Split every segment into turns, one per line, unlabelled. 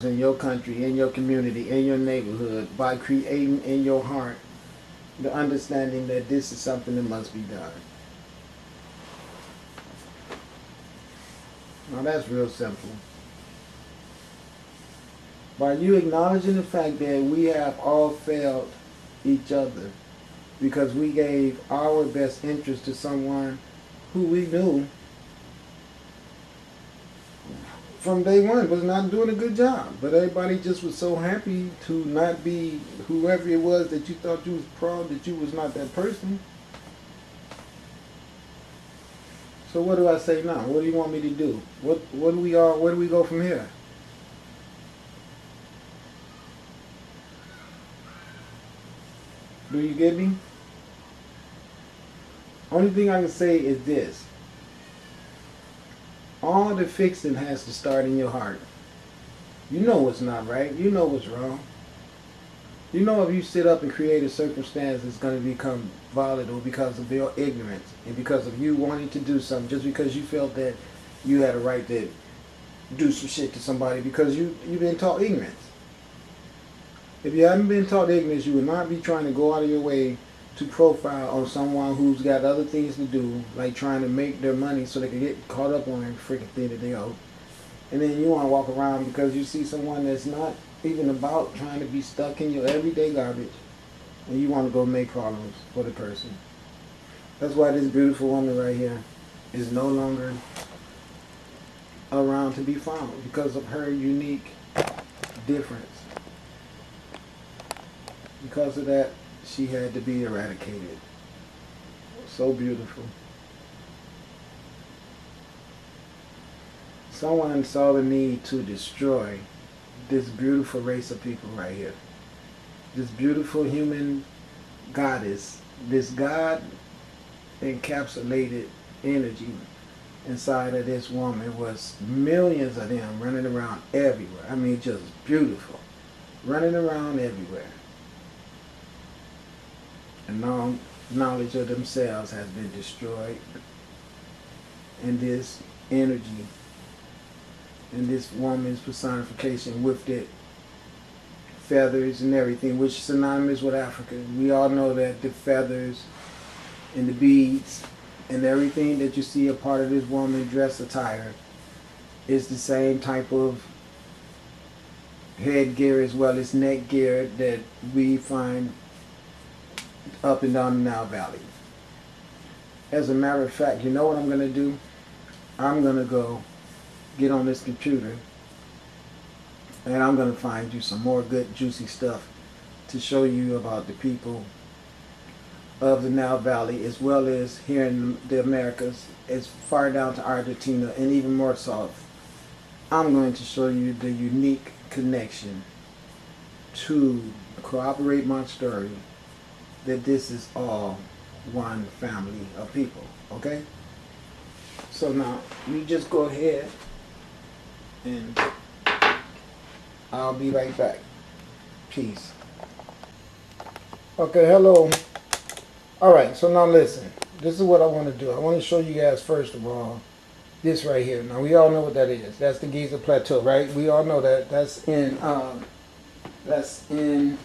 in your country, in your community, in your neighborhood, by creating in your heart the understanding that this is something that must be done. Now that's real simple. By you acknowledging the fact that we have all failed each other because we gave our best interest to someone who we knew from day one was not doing a good job. But everybody just was so happy to not be whoever it was that you thought you was proud that you was not that person. So what do I say now? What do you want me to do? What do we all where do we go from here? Do you get me? Only thing I can say is this. All the fixing has to start in your heart. You know what's not right. You know what's wrong. You know if you sit up and create a circumstance that's going to become volatile because of your ignorance and because of you wanting to do something just because you felt that you had a right to do some shit to somebody because you've been taught ignorance. If you hadn't been taught ignorance, you would not be trying to go out of your way to profile on someone who's got other things to do, like trying to make their money so they can get caught up on every freaking thing that they owe. And then you want to walk around because you see someone that's not even about trying to be stuck in your everyday garbage, and you want to go make problems for the person. That's why this beautiful woman right here is no longer around to be found because of her unique difference. Because of that, she had to be eradicated. So beautiful. Someone saw the need to destroy this beautiful race of people right here. This beautiful human goddess, this God encapsulated energy inside of this woman was millions of them running around everywhere. I mean, just beautiful. Running around everywhere. And now knowledge of themselves has been destroyed. And this energy and this woman's personification with it, feathers and everything, which is synonymous with Africa. We all know that the feathers and the beads and everything that you see a part of this woman's dress attire is the same type of headgear as well as neck gear that we find up and down the Nile Valley. As a matter of fact, you know what I'm going to do? I'm going to go get on this computer and I'm going to find you some more good juicy stuff to show you about the people of the Nile Valley as well as here in the Americas, as far down to Argentina and even more south. I'm going to show you the unique connection to corroborate my story that this is all one family of people, okay? So now, you just go ahead and I'll be right back. Peace. Okay, hello. Alright, so now listen. This is what I want to do. I want to show you guys, first of all, this right here. Now, we all know what that is. That's the Giza Plateau, right? We all know that. That's in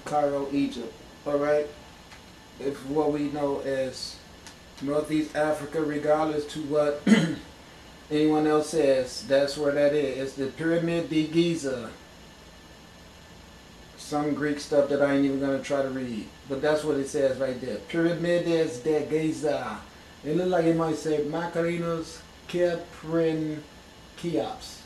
Cairo, Egypt. Alright? If what we know as Northeast Africa, regardless to what anyone else says, that's where that is. It's the Pyramid de Giza. Some Greek stuff that I ain't even going to try to read. But that's what it says right there. Pyramides de Giza. It looks like it might say Macarinos Keprin Cheops.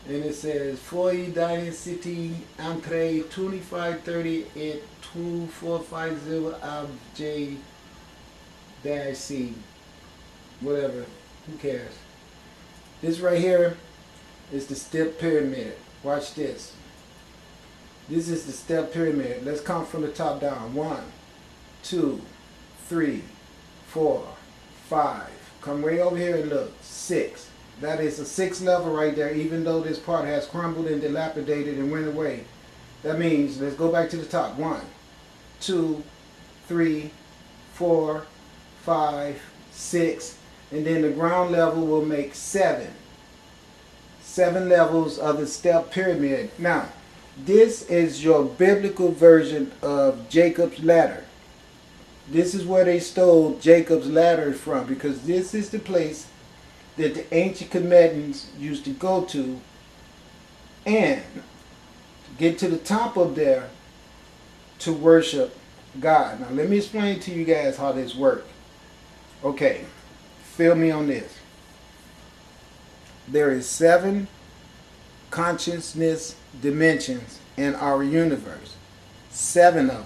And it says, Foy Dining City, Entree 2530 at 2450 Ab J C. Whatever. Who cares? This right here is the step pyramid. Watch this. This is the step pyramid. Let's count from the top down. 1, 2, 3, 4, 5. Come way over here and look. 6. That is a 6th level right there, even though this part has crumbled and dilapidated and went away. That means, let's go back to the top. 1, 2, 3, 4, 5, 6. And then the ground level will make 7. 7 levels of the step pyramid. Now, this is your biblical version of Jacob's ladder. This is where they stole Jacob's ladder from, because this is the place that the ancient Comedians used to go to, and to get to the top of there to worship God. Now let me explain to you guys how this works. Okay, feel me on this. There is 7 consciousness dimensions in our universe. 7 of them.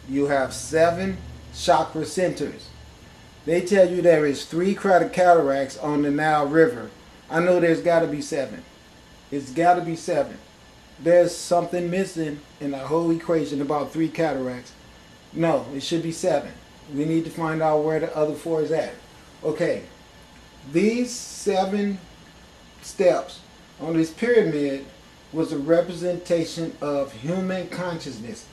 You have 7 chakra centers. They tell you there is 3 cataracts on the Nile River. I know there's got to be 7. It's got to be 7. There's something missing in the whole equation about 3 cataracts. No, it should be 7. We need to find out where the other 4 is at. Okay, these 7 steps on this pyramid was a representation of human consciousness.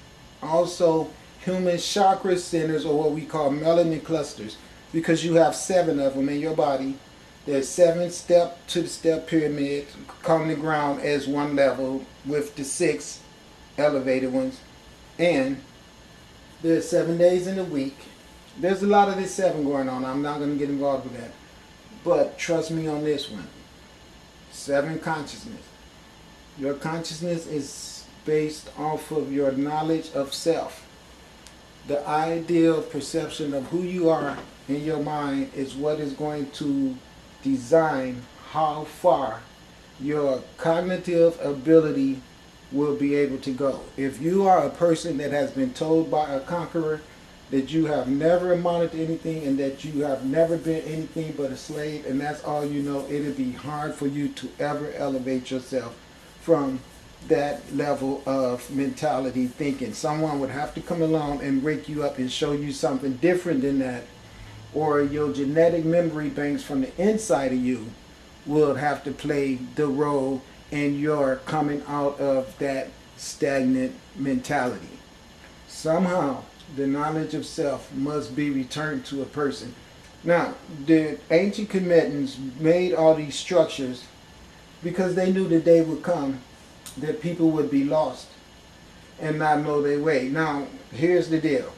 Also, human chakra centers, or what we call melanin clusters, because you have 7 of them in your body. There's 7 step to the step pyramid, come the ground as one level with the 6 elevated ones. And there's 7 days in a week. There's a lot of this 7 going on. I'm not going to get involved with that. But trust me on this one. 7 consciousness. Your consciousness is based off of your knowledge of self. The ideal perception of who you are in your mind is what is going to design how far your cognitive ability will be able to go. If you are a person that has been told by a conqueror that you have never amounted to anything and that you have never been anything but a slave, and that's all you know, it'll be hard for you to ever elevate yourself from that level of mentality thinking. Someone would have to come along and wake you up and show you something different than that, or your genetic memory banks from the inside of you will have to play the role in your coming out of that stagnant mentality. Somehow the knowledge of self must be returned to a person. Now, the ancient Comedians made all these structures because they knew the day would come that people would be lost and not know their way. Now, here's the deal.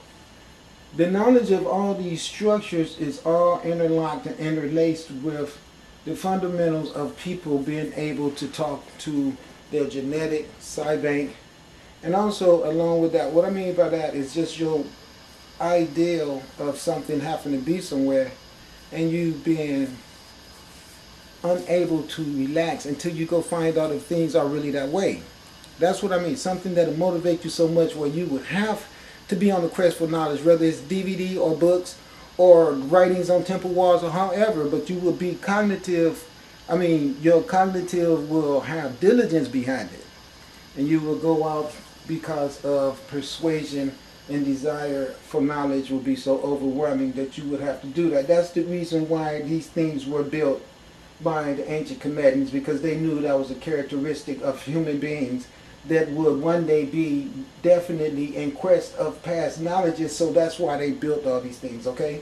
The knowledge of all these structures is all interlocked and interlaced with the fundamentals of people being able to talk to their genetic side bank. And also, along with that, what I mean by that is just your ideal of something having to be somewhere and you being unable to relax until you go find out if things are really that way. That's what I mean. Something that'll motivate you so much where you would have to be on the quest for knowledge, whether it's DVD or books or writings on temple walls or however, but you will be cognitive. I mean, your cognitive will have diligence behind it. And you will go out because of persuasion and desire for knowledge will be so overwhelming that you would have to do that. That's the reason why these things were built by the ancient Comedians, because they knew that was a characteristic of human beings that would one day be definitely in quest of past knowledges. So that's why they built all these things, okay?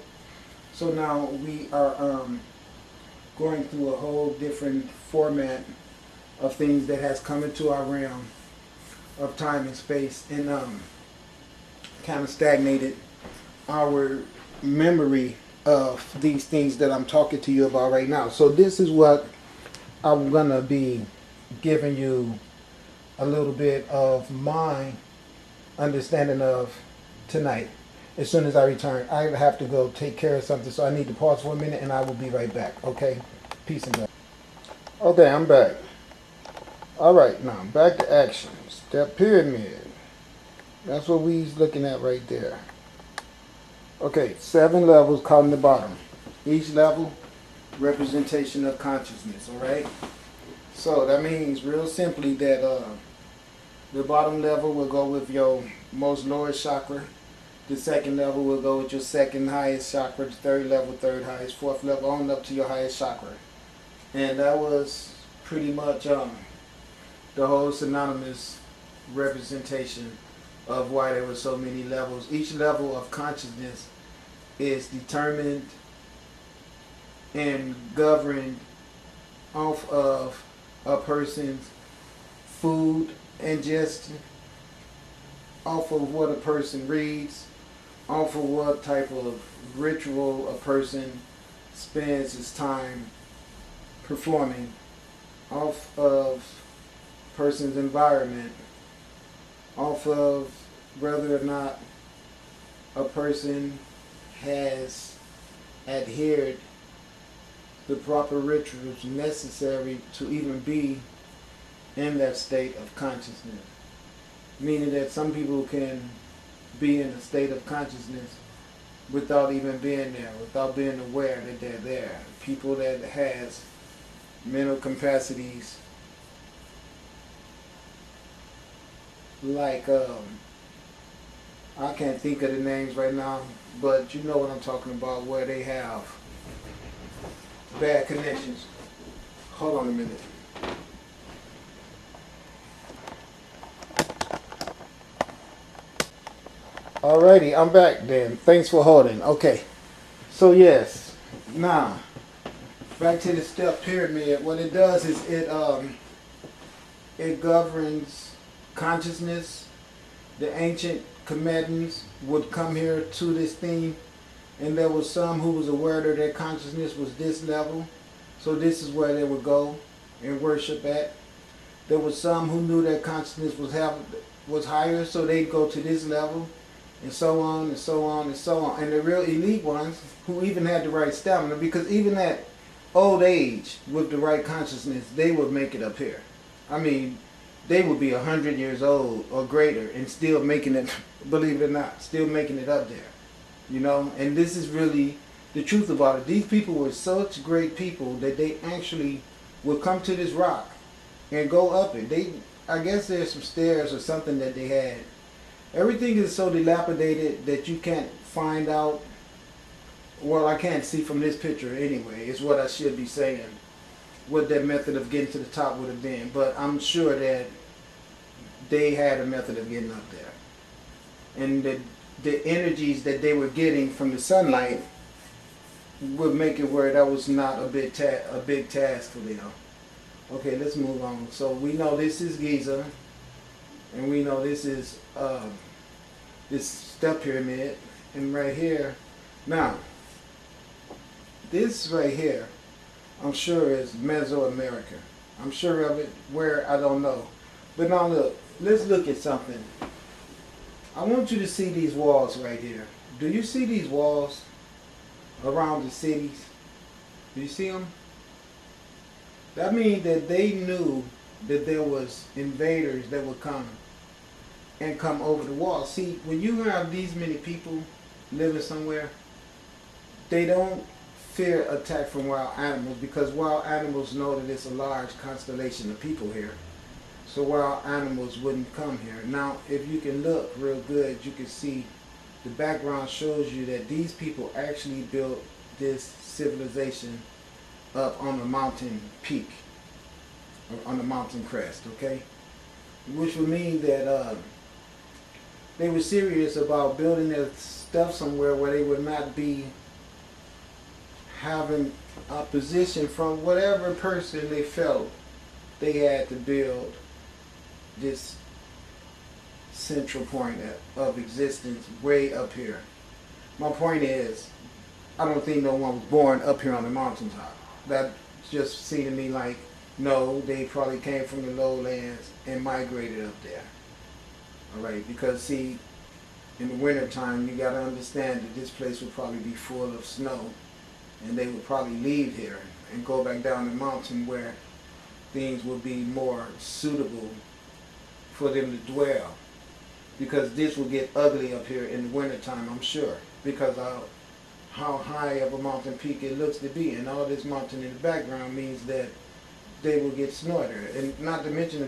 So now we are going through a whole different format of things that has come into our realm of time and space, and kind of stagnated our memory of these things that I'm talking to you about right now. So this is what I'm going to be giving you a little bit of my understanding of tonight. As soon as I return, I have to go take care of something, so I need to pause for a minute and I will be right back. Okay? Peace and love. Okay, I'm back. Alright, now back to action. Step pyramid. That's what we's looking at right there. Okay, 7 levels caught in the bottom. Each level, representation of consciousness, alright? So that means real simply that the bottom level will go with your most lowest chakra. The second level will go with your second highest chakra. The third level, third highest. Fourth level, on up to your highest chakra. And that was pretty much the whole synonymous representation of why there were so many levels. Each level of consciousness is determined and governed off of a person's food ingestion, off of what a person reads, off of what type of ritual a person spends his time performing, off of person's environment, off of whether or not a person has adhered the proper rituals necessary to even be in that state of consciousness. Meaning that some people can be in a state of consciousness without even being there, without being aware that they're there. People that has mental capacities like I can't think of the names right now, but you know what I'm talking about, where they have bad connections. Hold on a minute. Alrighty, I'm back then. Thanks for holding. Okay. So yes. Now, back to the step pyramid. What it does is it governs consciousness. The ancient comedians would come here to this theme, and there was some who was aware that their consciousness was this level, so this is where they would go and worship at. There was some who knew their consciousness was higher, so they'd go to this level, and so on and so on and so on. And the real elite ones who even had the right stamina, because even at old age with the right consciousness, they would make it up here. I mean, they would be 100 years old or greater and still making it, believe it or not, still making it up there. You know, and this is really the truth about it. These people were such great people that they actually would come to this rock and go up it. I guess there's some stairs or something that they had. Everything is so dilapidated that you can't find out. Well, I can't see from this picture anyway, is what I should be saying, what that method of getting to the top would have been. But I'm sure that they had a method of getting up there. And the energies that they were getting from the sunlight would make it where that was not a big task for them. Okay, let's move on. So we know this is Giza, and we know this is this step pyramid, and right here. Now, this right here, I'm sure is Mesoamerica. I'm sure of it. Where, I don't know. But now look, let's look at something. I want you to see these walls right here. Do you see these walls around the cities? Do you see them? That means that they knew that there was invaders that would come and come over the wall. See, when you have these many people living somewhere, they don't fear attack from wild animals, because wild animals know that it's a large constellation of people here. So wild animals wouldn't come here. Now, if you can look real good, you can see the background shows you that these people actually built this civilization up on a mountain peak, on the mountain crest, okay? Which would mean that they were serious about building their stuff somewhere where they would not be having opposition from whatever person they felt they had to build this central point of existence way up here. My point is, I don't think no one was born up here on the mountaintop. That just seemed to me like, no, they probably came from the lowlands and migrated up there. Alright, because see, in the winter time, you got to understand that this place would probably be full of snow, and they would probably leave here and go back down the mountain where things would be more suitable for them to dwell, because this will get ugly up here in the wintertime, I'm sure, because of how high of a mountain peak it looks to be, and all this mountain in the background means that they will get snorted, and not to mention